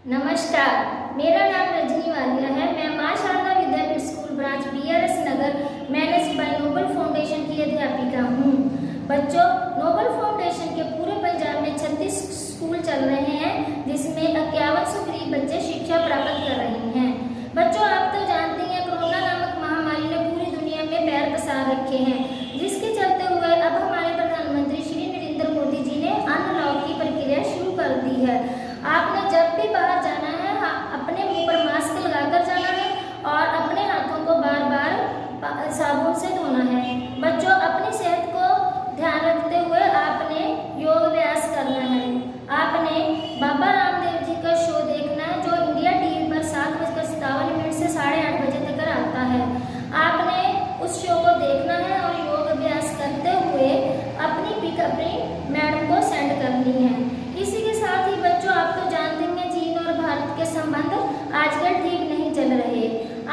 नमस्कार, मेरा नाम रजनी वालिया है। मैं Maa Sharda Vidyapeeth school branch BRS Nagar manage by Noble Foundation की अध्यापिका हूँ। बच्चों, नोबल फाउंडेशन के पूरे पंजाब में 36 स्कूल चल रहे हैं, जिसमें 5100 गरीब बच्चे शिक्षा प्राप्त कर रहे हैं। बच्चों, आप तो जानते हैं कोरोना नामक महामारी ने पूरी दुनिया में पैर पसार रखे हैं, जिसके चलते हुए अब हमारे प्रधानमंत्री श्री नरेंद्र मोदी जी ने अनलॉक की प्रक्रिया शुरू कर दी है। आपने जब भी बाहर जाना है, अपने मुंह पर मास्क लगाकर जाना है और अपने हाथों को बार बार साबुन से धोना है। बच्चों, अपनी सेहत को ध्यान रखते हुए आपने योग अभ्यास करना है। आपने बाबा रामदेव जी का शो देखना है, जो इंडिया टीवी पर 7:57 से 8:30 बजे तक आता है। आपने उस शो को देखना है और योग अभ्यास करते हुए अपनी पिक अपनी मैडम को सेंड करनी है। इसी के साथ ही बच्चों, आप तो जानते हैं चीन और भारत के संबंध आजकल ठीक नहीं चल रहे।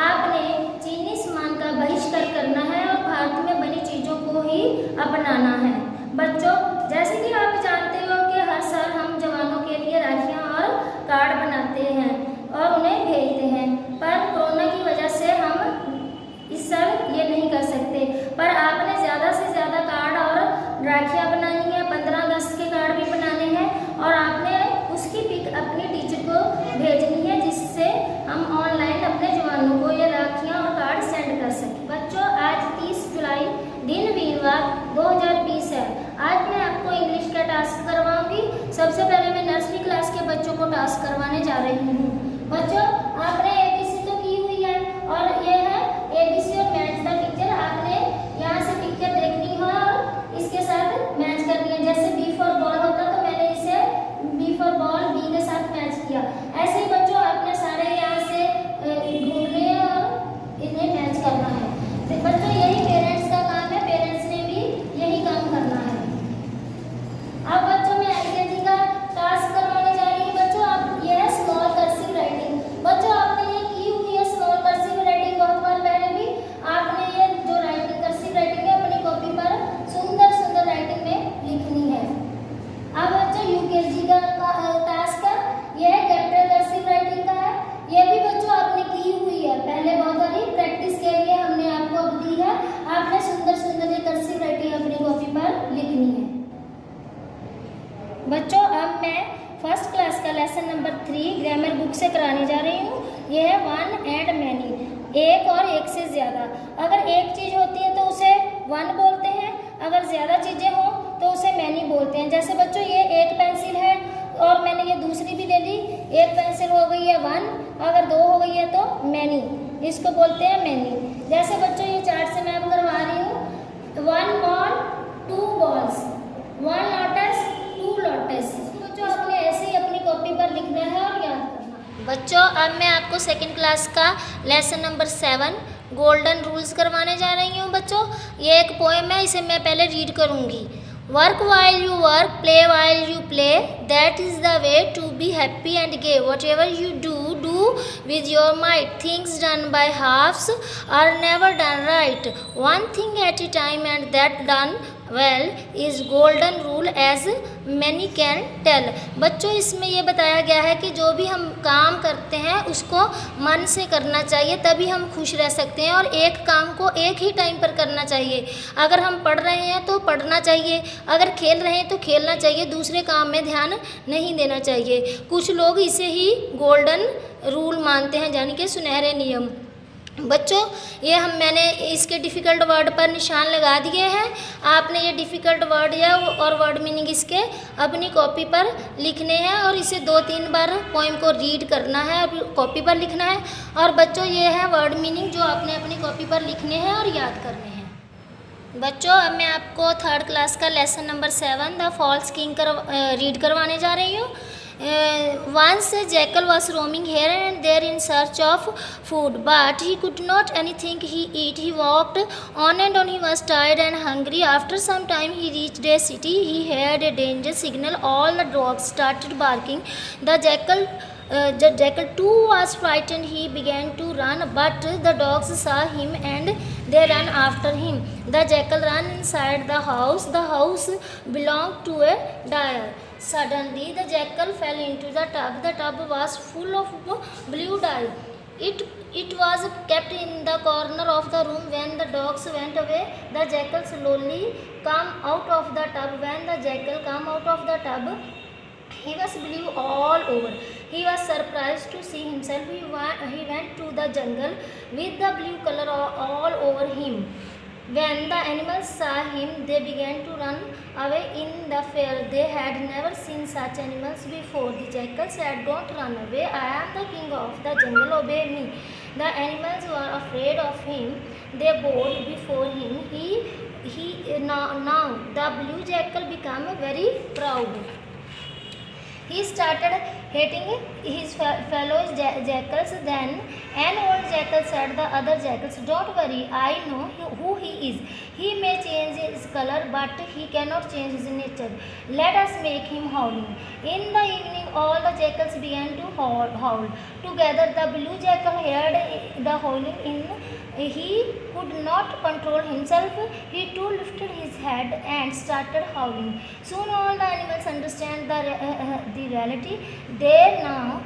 आपने चीनी सामान का बहिष्कार करना है और भारत में बनी चीजों को ही अपनाना है। बच्चों, जैसे कि आप जानते हो कि हर साल हम जवानों के लिए राखियां और कार्ड बनाते हैं और उन्हें भेजते हैं, पर कोरोना की वजह से हम इस साल ये नहीं कर सकते। पर आपने ज़्यादा से ज़्यादा कार्ड और राखियां बनानी है। 15 अगस्त के कार्ड भी बनाने हैं और आपने उसकी पिक अपने टीचर को भेजनी है, जिससे हम ऑनलाइन अपने जवानों को ये राखियां और कार्ड सेंड कर सकें। बच्चों, आज 30 जुलाई दिन वीरवार 2020 है। आज मैं आपको इंग्लिश का टास्क करवाऊंगी। सबसे पहले मैं नर्सरी क्लास के बच्चों को टास्क करवाने जा रही हूँ। बच्चों, आपने ABC तो की हुई है और ये है ABC और मैच द पिक्चर। आपने यहाँ से पिक्चर देखनी है और इसके साथ मैच करनी है। जैसे B फॉर बॉल होता तो मैंने इसे B फॉर बॉल B के साथ मैच किया। ऐसे ही बच्चों, आपने सारे यहाँ से घूमने हैं और इन्हें मैच करना है। तो बच्चों, यही पेरेंट्स का काम है, पेरेंट्स ने भी यही काम करना है। अब बच्चों, मैं LKG का टास्क करवाने जा रही हूँ। बच्चों, आप ये है स्मॉल कर्सिव राइटिंग। बच्चों, आपने ये की हुई है स्मॉल कर्सिव राइटिंग बहुत बार पहले भी। आपने ये जो राइटिंग कर्सिव राइटिंग है अपनी कॉपी पर सुंदर सुंदर राइटिंग में लिखनी है। अब बच्चों, UKG का टास्क है, यह है कैपिटल कर्सिव राइटिंग का है। ये भी बच्चों आपने की हुई है पहले बहुत सारी, प्रैक्टिस के लिए हमने आपको अब दी है। आपने सुंदर सुंदर ये कर्सिव राइटिंग अपनी कॉपी पर लिखनी है। बच्चों, अब मैं फर्स्ट क्लास का लेसन नंबर 3 ग्रामर बुक से कराने जा रही हूँ। यह है वन एंड मैनी, एक और एक से ज़्यादा। अगर एक चीज़ होती है तो उसे वन बोलते हैं, अगर ज़्यादा चीज़ें हों तो उसे मैनी बोलते हैं। जैसे बच्चों, ये एक पेंसिल है और मैंने ये दूसरी भी ले ली। एक पेंसिल हो गई है वन, अगर 2 हो गई है तो मैनी, इसको बोलते हैं मैनी। जैसे बच्चों, ये चार्ट से मैं अब करवा रही हूँ। 1 बॉल 2 बॉल्स, 1 लोटस 2 लोटस। बच्चों, आपने ऐसे ही अपनी कॉपी पर लिखना है और याद करना। बच्चों, अब मैं आपको सेकंड क्लास का लेसन नंबर 7 गोल्डन रूल्स करवाने जा रही हूँ। बच्चों, ये एक पोएम है, इसे मैं पहले रीड करूँगी। Work while you work, play while you play, that is the way to be happy and gay. Whatever you do, do with your might. Things done by halves are never done right. One thing at a time, and that done well is golden rule as many can tell. बच्चों, इसमें ये बताया गया है कि जो भी हम काम करते हैं उसको मन से करना चाहिए, तभी हम खुश रह सकते हैं और एक काम को एक ही टाइम पर करना चाहिए। अगर हम पढ़ रहे हैं तो पढ़ना चाहिए, अगर खेल रहे हैं तो खेलना चाहिए, दूसरे काम में ध्यान नहीं देना चाहिए। कुछ लोग इसे ही गोल्डन रूल मानते हैं, यानी कि सुनहरे नियम। बच्चों, ये मैंने इसके डिफ़िकल्ट वर्ड पर निशान लगा दिए हैं। आपने ये डिफ़िकल्ट वर्ड या और वर्ड मीनिंग इसके अपनी कॉपी पर लिखने हैं और इसे 2-3 बार पोएम को रीड करना है और कॉपी पर लिखना है। और बच्चों, ये है वर्ड मीनिंग जो आपने अपनी कॉपी पर लिखने हैं और याद करने हैं। बच्चों, अब मैं आपको थर्ड क्लास का lesson number 7 the false king read करवाने जा रही हूँ। Once a jackal was roaming here and there in search of food, but he could not anything he eat. He walked on and on. He was tired and hungry. After some time he reached a city. He heard a danger signal. All the dogs started barking. The jackal too was frightened. He began to run, but the dogs saw him and they ran after him. The jackal ran inside the house. The house belonged to a dyer. Suddenly, the jackal fell into the tub. The tub was full of blue dye. It was kept in the corner of the room. When the dogs went away, the jackal slowly came out of the tub. When the jackal came out of the tub, he was blue all over. He was surprised to see himself. He went to the jungle with the blue color all over him. When the animals saw him, they began to run away in the fear. They had never seen such animals before. The jackal said, "Don't run away. I am the king of the jungle. Obey me." The animals were afraid of him. They bowed before him. Now the blue jackal became very proud. He started hating his fellow jackals. Then an old jackal said the other jackals, "Don't worry, I know who he is. He may change his color, but he cannot change his nature. Let us make him howling." In the evening, all the jackals began to howl. Together, the blue jackal heard the howling. He could not control himself. He too lifted his head and started howling. Soon all the animals understand the reality. They now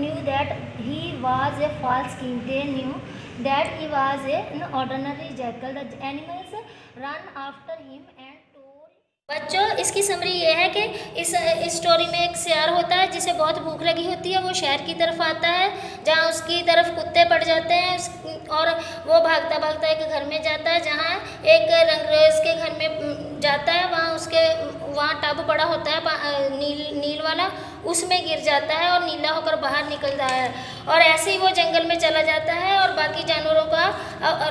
knew that he was a false king. They knew that he was an ordinary jackal. The animals ran after him and tore. बच्चों, इसकी summary ये है कि इस story में एक सियार होता है जिसे बहुत भूख लगी होती है। वो शहर की तरफ आता है जहाँ उसकी तरफ कुत्ते पड़ जाते हैं और वो भागता भागता एक घर में जाता है जहाँ एक रंगरेज के घर में जाता है। वहाँ टब पड़ा होता है नील वाला, उसमें गिर जाता है और नीला होकर बाहर निकल रहा है। और ऐसे ही वो जंगल में चला जाता है और बाकी जानवरों का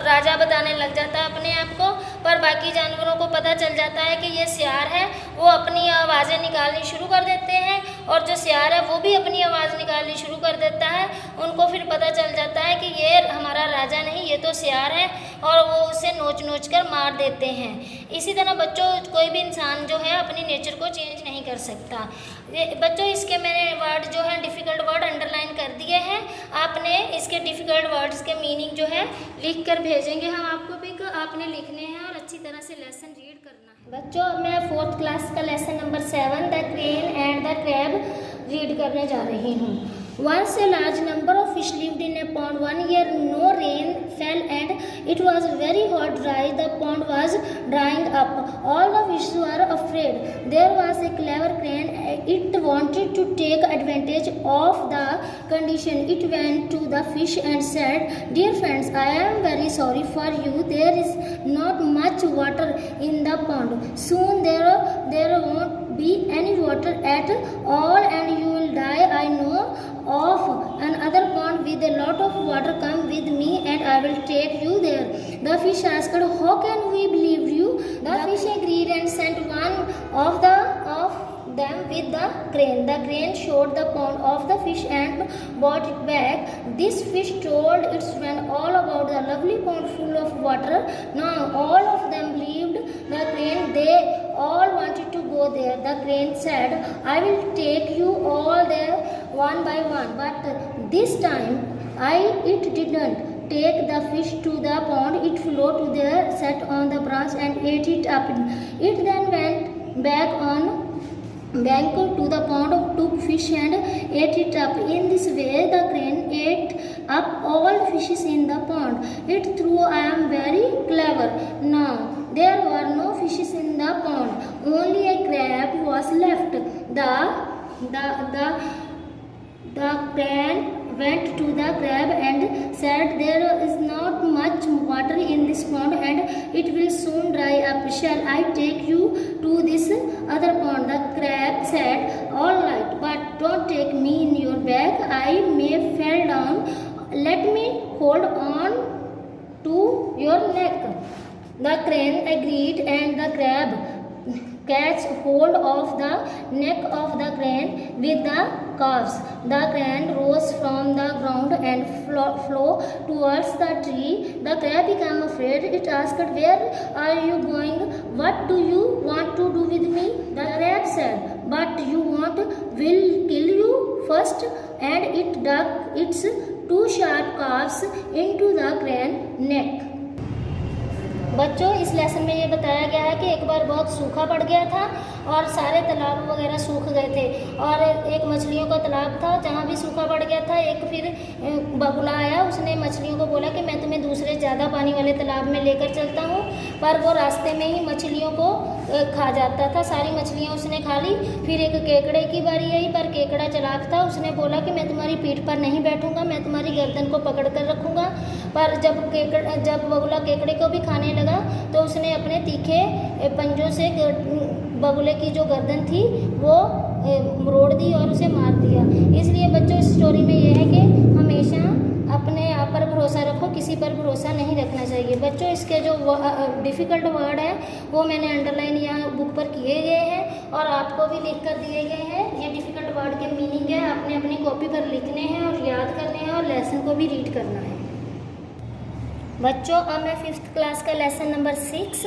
राजा बताने लग जाता है अपने आप को। पर बाकी जानवरों को पता चल जाता है कि ये सियार है। वो अपनी आवाज़ें निकालनी शुरू कर देते हैं और जो सियार है वो भी अपनी आवाज़ निकालनी शुरू कर देता है। उनको फिर पता चल जाता है कि ये हमारा राजा नहीं, ये तो सियार है, और वो उसे नोच नोच कर मार देते हैं। इसी तरह बच्चों, कोई भी इंसान जो है अपनी नेचर को चेंज नहीं कर सकता। बच्चों, इसके मैंने वर्ड जो है डिफ़िकल्ट वर्ड अंडरलाइन कर दिए हैं। आपने इसके डिफ़िकल्ट वर्ड्स के मीनिंग जो है लिख कर भेजेंगे हम आपको पिक। आपने लिखने हैं और अच्छी तरह से लेसन रीड करना है। बच्चों, मैं 4th क्लास का lesson number 7 the crane and the crab read करने जा रही हूँ। Once a large number of fish lived in a pond. One year no rain fell and it was very hot dry. The pond was drying up. All the fish were afraid. There was a clever crane. It wanted to take advantage of the condition. It went to the fish and said, "Dear friends, I am very sorry for you. There is not much water in the pond. Soon there won't be any water at all and you will die. I know of another pond with a lot of water. Come with me and I will take you there." The fish asked, "How can we believe you?" The fish agreed and sent one of them with the crane. The crane showed the pond of the fish and brought it back. This fish told its friend all about the lovely pond full of water. Now all of them believed the crane. They all wanted to go there. The crane said, "I will take you all there one by one." But this time it didn't take the fish to the pond. It flew to there, sat on the branch and ate it up. It then went back on bank to the pond, took fish and ate it up. In this way the crane ate up all fishes in the pond. It threw, "I am very clever." Now there were no fishes in the pond. Only a crab was left. The crane went to the crab and said, "There is not much water in this pond and it will soon dry up. Shall I take you to this other pond?" The crab said, "All right, but don't take me in your bag. I may fall down. Let me hold on to your neck." The crane agreed and the crab catch hold of the neck of the crane with the calves. The crane rose from the ground and flew towards the tree. The crab became afraid. It asked, "Where are you going? What do you want to do with me?" The crab said, "But you want will kill you first." And it dug its 2 sharp calves into the crane's neck. बच्चों, इस lesson में ये बताया गया है कि एक बार बहुत सूखा पड़ गया था और सारे तालाब वगैरह सूख गए थे और एक मछलियों का तालाब था जहाँ भी सूखा पड़ गया था। एक फिर बगुला आया, उसने मछलियों को बोला कि मैं तुम्हें दूसरे ज़्यादा पानी वाले तालाब में लेकर चलता हूँ, पर वो रास्ते में ही मछलियों को खा जाता था। सारी मछलियाँ उसने खा ली। फिर एक केकड़े की बारी आई, पर केकड़ा चालाक था। उसने बोला कि मैं तुम्हारी पीठ पर नहीं बैठूंगा, मैं तुम्हारी गर्दन को पकड़ कर रखूँगा। पर जब बगुला केकड़े को भी खाने लगा तो उसने अपने तीखे पंजों से बगुले की जो गर्दन थी वो मरोड़ दी और उसे मार दिया। इसलिए बच्चों, इस स्टोरी में यह है कि हमेशा अपने आप पर भरोसा रखो, किसी पर भरोसा नहीं रखना चाहिए। बच्चों, इसके जो डिफ़िकल्ट वर्ड है वो मैंने अंडरलाइन यहाँ बुक पर किए गए हैं और आपको भी लिख कर दिए गए हैं। ये डिफ़िकल्ट वर्ड के मीनिंग है, आपने अपनी कॉपी पर लिखने हैं और याद करने हैं और लेसन को भी रीड करना है। बच्चों, अब मैं 5th क्लास का lesson number 6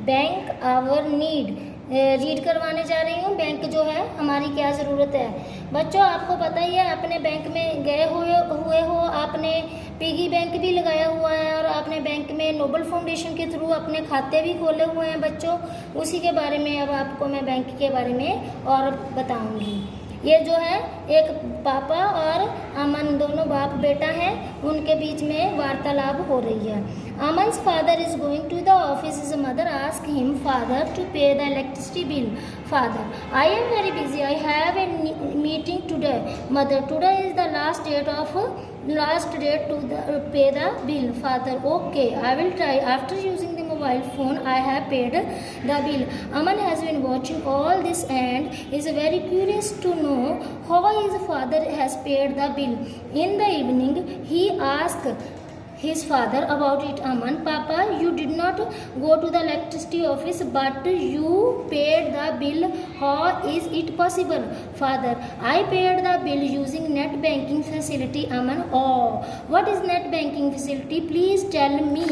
bank our need read करवाने जा रही हूँ। बैंक जो है हमारी क्या ज़रूरत है। बच्चों, आपको पता ही है, अपने बैंक में गए हुए हो, आपने पिगी बैंक भी लगाया हुआ है और आपने बैंक में नोबल फाउंडेशन के थ्रू अपने खाते भी खोले हुए हैं। बच्चों, उसी के बारे में अब आपको मैं बैंक के बारे में और बताऊँगी। ये जो है एक पापा और अमन, दोनों बाप बेटा हैं, उनके बीच में वार्तालाप हो रही है। Aman's father is going to the office. His mother asked him, father, to pay the electricity bill. Father, I am very busy. I have a meeting today. Mother, today is the last date to pay the bill. Father, okay, I will try. After using the mobile phone, I have paid the bill. Aman has been watching all this and is very curious to know how his father has paid the bill. In the evening, he asked his father about it. Aman, Papa, you did not go to the electricity office but you paid the bill. How is it possible? Father, I paid the bill using net banking facility. Aman, oh, what is net banking facility? Please tell me.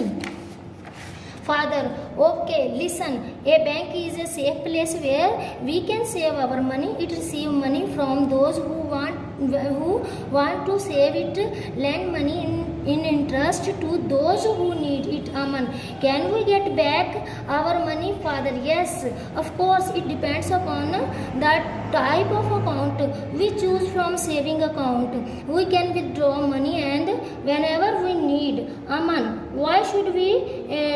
Father, okay, listen, a bank is a safe place where we can save our money. It receives money from those who want to save it, lend money in interest to those who need it. Aman, can we get back our money? Father, yes, of course, it depends upon the type of account we choose. From saving account, we can withdraw money and whenever we need. Aman, why should we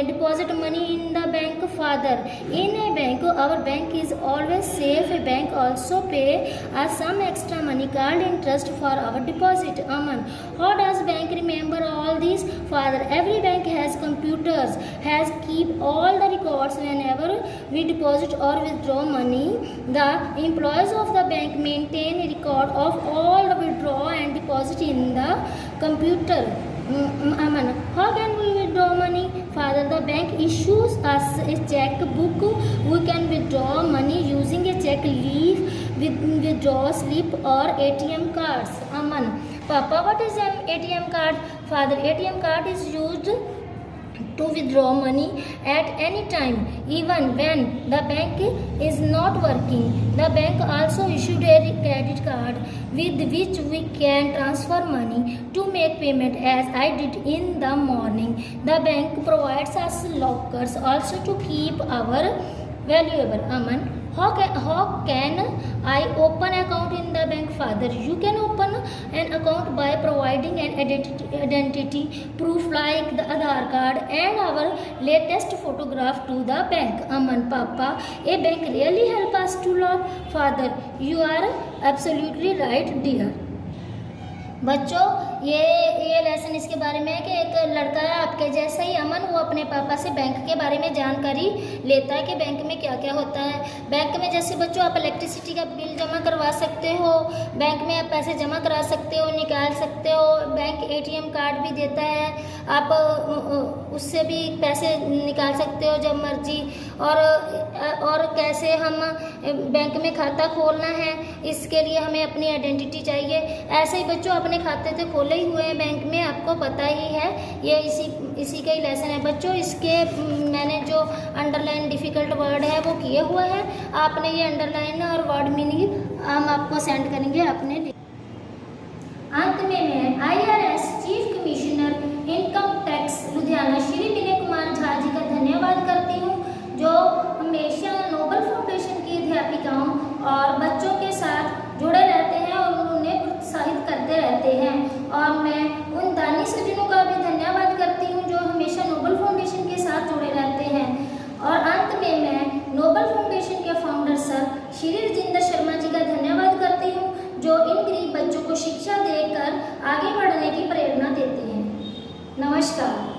deposit money in the bank? Father, in a bank, our bank is always safe. A bank also pay us some extra money called interest for our deposit. Aman, how does bank remember all these? Father, every bank has computers, has keep all the records whenever we deposit or withdraw money. The employees of the bank maintain a record of all the withdraw and deposit in the computer. Aman, how can we withdraw money? Father, the bank issues us a check book. We can withdraw money using a check leaf, withdraw slip or ATM cards. Aman, Papa, what is an ATM card? Father, ATM card is used to withdraw money at any time, even when the bank is not working. The bank also issued a credit card with which we can transfer money to make payment, as I did in the morning. The bank provides us lockers also to keep our valuable. Aman, how can I open account in the bank? Father, you can open an account by providing an identity proof like the Aadhaar card and our latest photograph to the bank. Aman, Papa, a bank really help us to lot. Father, you are absolutely right, dear. बच्चों, ये lesson इसके बारे में है कि एक लड़का है आपके जैसा ही, अमन, वो अपने पापा से बैंक के बारे में जानकारी लेता है कि बैंक में क्या क्या होता है। बैंक में जैसे बच्चों आप इलेक्ट्रिसिटी का बिल जमा करवा सकते हो, बैंक में आप पैसे जमा करा सकते हो, निकाल सकते हो, बैंक ATM कार्ड भी देता है, आप उससे भी पैसे निकाल सकते हो जब मर्जी। और कैसे हम बैंक में खाता खोलना है, इसके लिए हमें अपनी आइडेंटिटी चाहिए। ऐसे ही बच्चों अपने खाते तो खोले ही हुए हैं बैंक में, आपको पता ही है, ये इसी का ही लेसन है। बच्चों, इसके मैंने जो अंडरलाइन डिफ़िकल्ट वर्ड है वो किए हुए हैं, आपने ये अंडरलाइन और वर्ड मीनिंग हम आपको सेंड करेंगे अपने। अंत में मैं IRS chief commissioner income tax Ludhiana Shri Vinay Kumar Jha ji का धन्यवाद और बच्चों के साथ जुड़े रहते हैं और उन्हें प्रोत्साहित करते रहते हैं। और मैं उन दानी सज्जनों का भी धन्यवाद करती हूँ जो हमेशा नोबल फाउंडेशन के साथ जुड़े रहते हैं। और अंत में मैं नोबल फाउंडेशन के फाउंडर सर श्री राजेंद्र शर्मा जी का धन्यवाद करती हूँ जो इन गरीब बच्चों को शिक्षा देकर आगे बढ़ने की प्रेरणा देते हैं। नमस्कार।